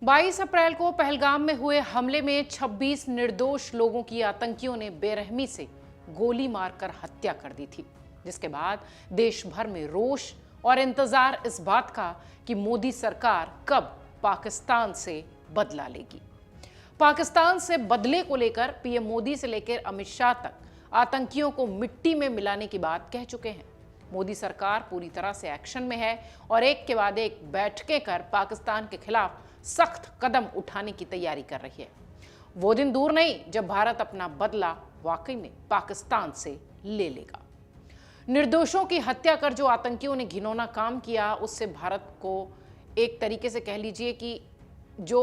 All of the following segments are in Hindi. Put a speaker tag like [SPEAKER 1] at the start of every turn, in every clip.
[SPEAKER 1] 22 अप्रैल को पहलगाम में हुए हमले में 26 निर्दोष लोगों की आतंकियों ने बेरहमी से गोली मारकर हत्या कर दी थी, जिसके बाद देश भर में रोष और इंतजार इस बात का कि मोदी सरकार कब पाकिस्तान से बदला लेगी। पाकिस्तान से बदले को लेकर पीएम मोदी से लेकर अमित शाह तक आतंकियों को मिट्टी में मिलाने की बात कह चुके हैं। मोदी सरकार पूरी तरह से एक्शन में है और एक के बाद एक बैठकें कर पाकिस्तान के खिलाफ सख्त कदम उठाने की तैयारी कर रही है। वो दिन दूर नहीं जब भारत अपना बदला वाकई में पाकिस्तान से ले लेगा। निर्दोषों की हत्या कर जो आतंकियों ने घिनौना काम किया, उससे भारत को एक तरीके से कह लीजिए कि जो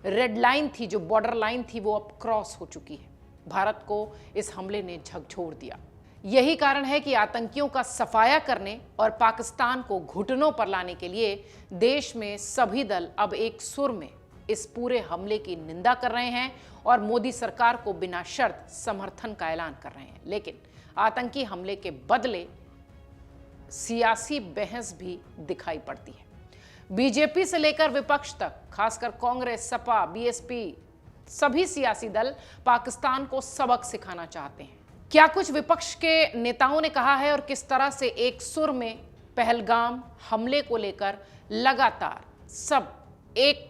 [SPEAKER 1] रेड लाइन थी, जो बॉर्डर लाइन थी, वो अब क्रॉस हो चुकी है। भारत को इस हमले ने झकझोर दिया। यही कारण है कि आतंकियों का सफाया करने और पाकिस्तान को घुटनों पर लाने के लिए देश में सभी दल अब एक सुर में इस पूरे हमले की निंदा कर रहे हैं और मोदी सरकार को बिना शर्त समर्थन का ऐलान कर रहे हैं। लेकिन आतंकी हमले के बदले सियासी बहस भी दिखाई पड़ती है। बीजेपी से लेकर विपक्ष तक, खासकर कांग्रेस, सपा, बीएसपी, सभी सियासी दल पाकिस्तान को सबक सिखाना चाहते हैं। क्या कुछ विपक्ष के नेताओं ने कहा है और किस तरह से एक सुर में पहलगाम हमले को लेकर लगातार सब एक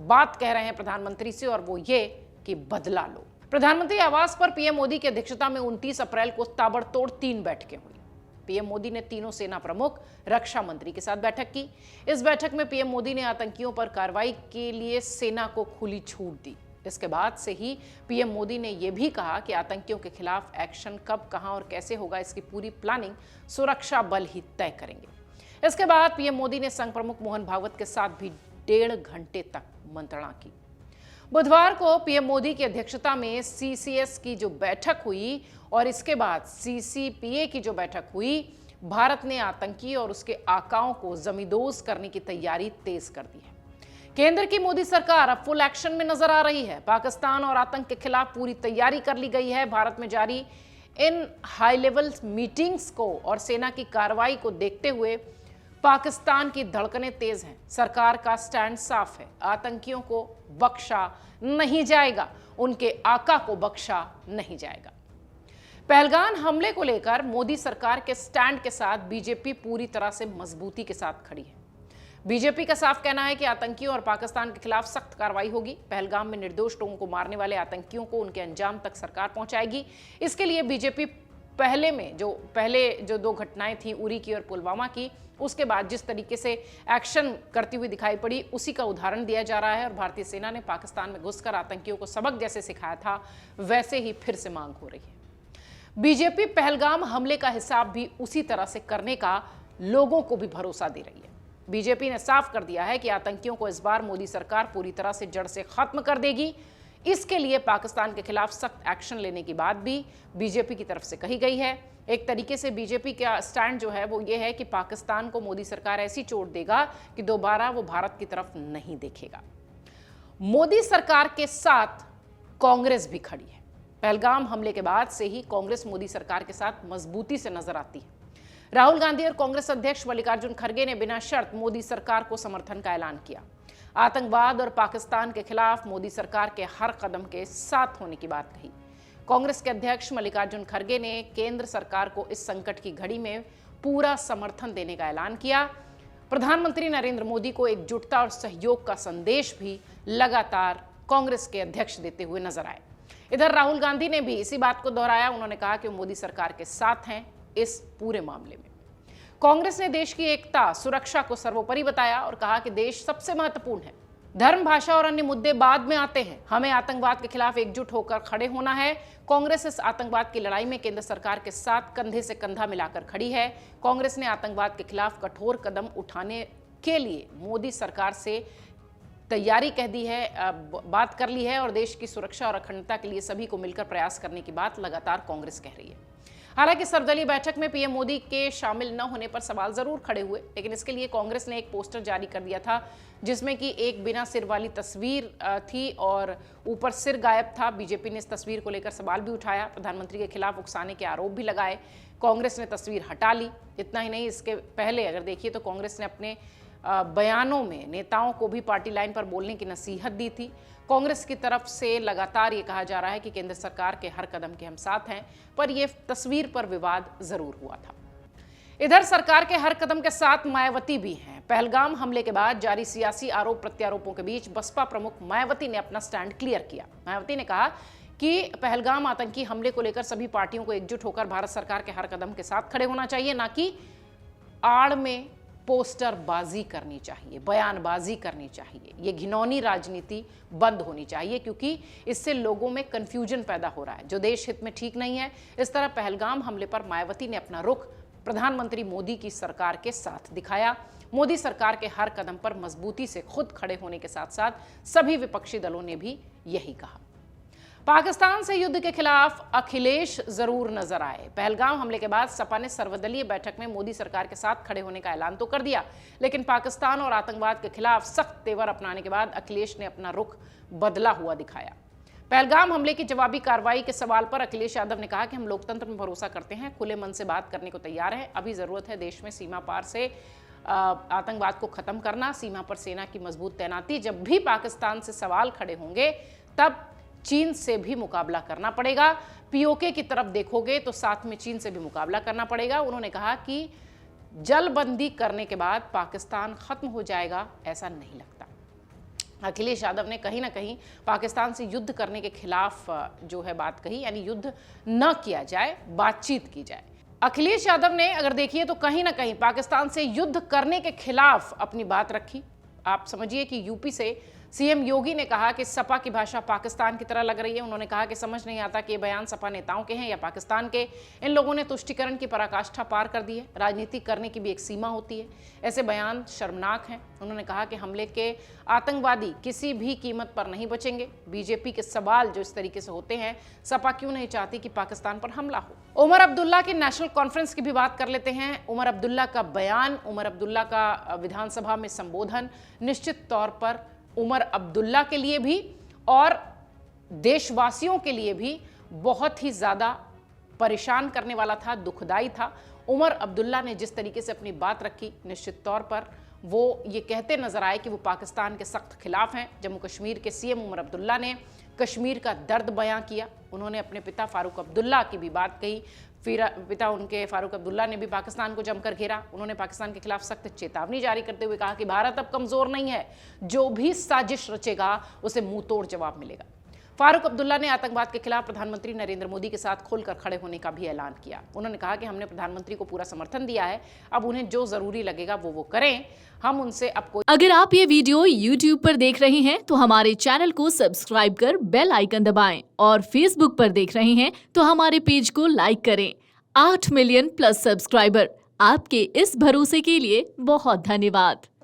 [SPEAKER 1] बात कह रहे हैं प्रधानमंत्री से, और वो ये कि बदला लो। प्रधानमंत्री आवास पर पीएम मोदी की अध्यक्षता में 29 अप्रैल को ताबड़तोड़ 3 बैठकें हुई। पीएम मोदी ने तीनों सेना प्रमुख, रक्षा मंत्री के साथ बैठक की। इस बैठक में पीएम मोदी ने आतंकियों पर कार्रवाई के लिए सेना को खुली छूट दी। इसके बाद से ही पीएम मोदी ने यह भी कहा कि आतंकियों के खिलाफ एक्शन कब, कहां और कैसे होगा, इसकी पूरी प्लानिंग सुरक्षा बल ही तय करेंगे। इसके बाद पीएम मोदी ने संघ प्रमुख मोहन भागवत के साथ भी 1.5 घंटे तक मंत्रणा की। बुधवार को पीएम मोदी की अध्यक्षता में सीसीएस की जो बैठक हुई और इसके बाद सीसीपीए की जो बैठक हुई, भारत ने आतंकी और उसके आकाओं को जमींदोज करने की तैयारी तेज कर दी है। केंद्र की मोदी सरकार अब फुल एक्शन में नजर आ रही है। पाकिस्तान और आतंक के खिलाफ पूरी तैयारी कर ली गई है। भारत में जारी इन हाई लेवल मीटिंग्स को और सेना की कार्रवाई को देखते हुए पाकिस्तान की धड़कनें तेज हैं। सरकार का स्टैंड साफ है, आतंकियों को बख्शा नहीं जाएगा, उनके आका को बख्शा नहीं जाएगा। पहलगाम हमले को लेकर मोदी सरकार के स्टैंड के साथ बीजेपी पूरी तरह से मजबूती के साथ खड़ी है। बीजेपी का साफ कहना है कि आतंकियों और पाकिस्तान के खिलाफ सख्त कार्रवाई होगी। पहलगाम में निर्दोष लोगों को मारने वाले आतंकियों को उनके अंजाम तक सरकार पहुंचाएगी। इसके लिए बीजेपी पहले जो 2 घटनाएं थी, उरी की और पुलवामा की, उसके बाद जिस तरीके से एक्शन करती हुई दिखाई पड़ी, उसी का उदाहरण दिया जा रहा है। और भारतीय सेना ने पाकिस्तान में घुसकर आतंकियों को सबक जैसे सिखाया था, वैसे ही फिर से मांग हो रही है। बीजेपी पहलगाम हमले का हिसाब भी उसी तरह से करने का लोगों को भी भरोसा दे रही है। बीजेपी ने साफ कर दिया है कि आतंकियों को इस बार मोदी सरकार पूरी तरह से जड़ से खत्म कर देगी। इसके लिए पाकिस्तान के खिलाफ सख्त एक्शन लेने की बात भी बीजेपी की तरफ से कही गई है। एक तरीके से बीजेपी का स्टैंड जो है वो ये है कि पाकिस्तान को मोदी सरकार ऐसी चोट देगा कि दोबारा वो भारत की तरफ नहीं देखेगा। मोदी सरकार के साथ कांग्रेस भी खड़ी है। पहलगाम हमले के बाद से ही कांग्रेस मोदी सरकार के साथ मजबूती से नजर आती है। राहुल गांधी और कांग्रेस अध्यक्ष मल्लिकार्जुन खड़गे ने बिना शर्त मोदी सरकार को समर्थन का ऐलान किया। आतंकवाद और पाकिस्तान के खिलाफ मोदी सरकार के हर कदम के साथ होने की बात कही। कांग्रेस के अध्यक्ष मल्लिकार्जुन खड़गे ने केंद्र सरकार को इस संकट की घड़ी में पूरा समर्थन देने का ऐलान किया। प्रधानमंत्री नरेंद्र मोदी को एकजुटता और सहयोग का संदेश भी लगातार कांग्रेस के अध्यक्ष देते हुए नजर आए। इधर राहुल गांधी ने भी इसी बात को दोहराया। उन्होंने कहा कि वो मोदी सरकार के साथ हैं इस पूरे मामले में। कांग्रेस ने देश की एकता, सुरक्षा को सर्वोपरि बताया और कहा कि देश सबसे महत्वपूर्ण है। धर्म, भाषा और अन्य मुद्दे बाद में आते हैं। हमें आतंकवाद के खिलाफ एकजुट होकर खड़े होना है। कांग्रेस इस आतंकवाद की लड़ाई में केंद्र सरकार के साथ कंधे से कंधा मिलाकर खड़ी है। कांग्रेस ने आतंकवाद के खिलाफ कठोर कदम उठाने के लिए मोदी सरकार से तैयारी कह दी है, बात कर ली है और देश की सुरक्षा और अखंडता के लिए सभी को मिलकर प्रयास करने की बात लगातार कांग्रेस कह रही है। हालांकि सर्वदलीय बैठक में पीएम मोदी के शामिल न होने पर सवाल जरूर खड़े हुए, लेकिन इसके लिए कांग्रेस ने एक पोस्टर जारी कर दिया था जिसमें कि एक बिना सिर वाली तस्वीर थी और ऊपर सिर गायब था। बीजेपी ने इस तस्वीर को लेकर सवाल भी उठाया, प्रधानमंत्री के खिलाफ उकसाने के आरोप भी लगाए। कांग्रेस ने तस्वीर हटा ली। इतना ही नहीं, इसके पहले अगर देखिए तो कांग्रेस ने अपने बयानों में नेताओं को भी पार्टी लाइन पर बोलने की नसीहत दी थी। कांग्रेस की तरफ से लगातार ये कहा जा रहा है कि केंद्र सरकार के हर कदम के हम साथ हैं, पर यह तस्वीर पर विवाद जरूर हुआ था। इधर सरकार के हर कदम के साथ मायावती भी हैं। पहलगाम हमले के बाद जारी सियासी आरोप प्रत्यारोपों के बीच बसपा प्रमुख मायावती ने अपना स्टैंड क्लियर किया। मायावती ने कहा कि पहलगाम आतंकी हमले को लेकर सभी पार्टियों को एकजुट होकर भारत सरकार के हर कदम के साथ खड़े होना चाहिए, ना कि आड़ में पोस्टरबाजी करनी चाहिए, बयानबाजी करनी चाहिए। ये घिनौनी राजनीति बंद होनी चाहिए, क्योंकि इससे लोगों में कंफ्यूजन पैदा हो रहा है, जो देश हित में ठीक नहीं है। इस तरह पहलगाम हमले पर मायावती ने अपना रुख प्रधानमंत्री मोदी की सरकार के साथ दिखाया। मोदी सरकार के हर कदम पर मजबूती से खुद खड़े होने के साथ साथ सभी विपक्षी दलों ने भी यही कहा। पाकिस्तान से युद्ध के खिलाफ अखिलेश जरूर नजर आए। पहलगाम हमले के बाद सपा ने सर्वदलीय बैठक में मोदी सरकार के साथ खड़े होने का ऐलान तो कर दिया, लेकिन पाकिस्तान और आतंकवाद के खिलाफ सख्त तेवर अपनाने के बाद अखिलेश ने अपना रुख बदला हुआ दिखाया। पहलगाम हमले की जवाबी कार्रवाई के सवाल पर अखिलेश यादव ने कहा कि हम लोकतंत्र में भरोसा करते हैं, खुले मन से बात करने को तैयार हैं। अभी जरूरत है देश में सीमा पार से आतंकवाद को खत्म करना, सीमा पर सेना की मजबूत तैनाती। जब भी पाकिस्तान से सवाल खड़े होंगे तब चीन से भी मुकाबला करना पड़ेगा। पीओके की तरफ देखोगे तो साथ में चीन से भी मुकाबला करना पड़ेगा। उन्होंने कहा कि जलबंदी करने के बाद पाकिस्तान खत्म हो जाएगा, ऐसा नहीं लगता। अखिलेश यादव ने कहीं ना कहीं पाकिस्तान से युद्ध करने के खिलाफ जो है बात कही, यानी युद्ध न किया जाए, बातचीत की जाए। अखिलेश यादव ने अगर देखिए तो कहीं ना कहीं पाकिस्तान से युद्ध करने के खिलाफ अपनी बात रखी। आप समझिए कि यूपी से सीएम योगी ने कहा कि सपा की भाषा पाकिस्तान की तरह लग रही है। उन्होंने कहा कि समझ नहीं आता कि ये बयान सपा नेताओं के हैं या पाकिस्तान के। इन लोगों ने तुष्टीकरण की पराकाष्ठा पार कर दी है। राजनीति करने की भी एक सीमा होती है। ऐसे बयान शर्मनाक हैं। उन्होंने कहा कि हमले के आतंकवादी किसी भी कीमत पर नहीं बचेंगे। बीजेपी के सवाल जो इस तरीके से होते हैं, सपा क्यों नहीं चाहती कि पाकिस्तान पर हमला हो। उमर अब्दुल्ला की नेशनल कॉन्फ्रेंस की भी बात कर लेते हैं। उमर अब्दुल्ला का बयान, उमर अब्दुल्ला का विधानसभा में संबोधन निश्चित तौर पर उमर अब्दुल्ला के लिए भी और देशवासियों के लिए भी बहुत ही ज़्यादा परेशान करने वाला था, दुखदाई था। उमर अब्दुल्ला ने जिस तरीके से अपनी बात रखी, निश्चित तौर पर वो ये कहते नजर आए कि वो पाकिस्तान के सख्त खिलाफ हैं। जम्मू कश्मीर के सीएम उमर अब्दुल्ला ने कश्मीर का दर्द बयां किया। उन्होंने अपने पिता फारूक अब्दुल्ला की भी बात कही। फिर पिता उनके फारूक अब्दुल्ला ने भी पाकिस्तान को जमकर घेरा। उन्होंने पाकिस्तान के खिलाफ सख्त चेतावनी जारी करते हुए कहा कि भारत अब कमजोर नहीं है, जो भी साजिश रचेगा उसे मुंह तोड़ जवाब मिलेगा। फारूक अब्दुल्ला ने आतंकवाद के खिलाफ प्रधानमंत्री नरेंद्र मोदी के साथ खुलकर खड़े होने का भी ऐलान किया। उन्होंने कहा कि हमने प्रधानमंत्री को पूरा समर्थन दिया है, अब उन्हें जो जरूरी लगेगा वो करें। हम उनसे अब कोई।
[SPEAKER 2] अगर आप ये वीडियो YouTube पर देख रहे हैं तो हमारे चैनल को सब्सक्राइब कर बेल आइकन दबाएं, और Facebook पर देख रहे हैं तो हमारे पेज को लाइक करें। 8 मिलियन प्लस सब्सक्राइबर, आपके इस भरोसे के लिए बहुत धन्यवाद।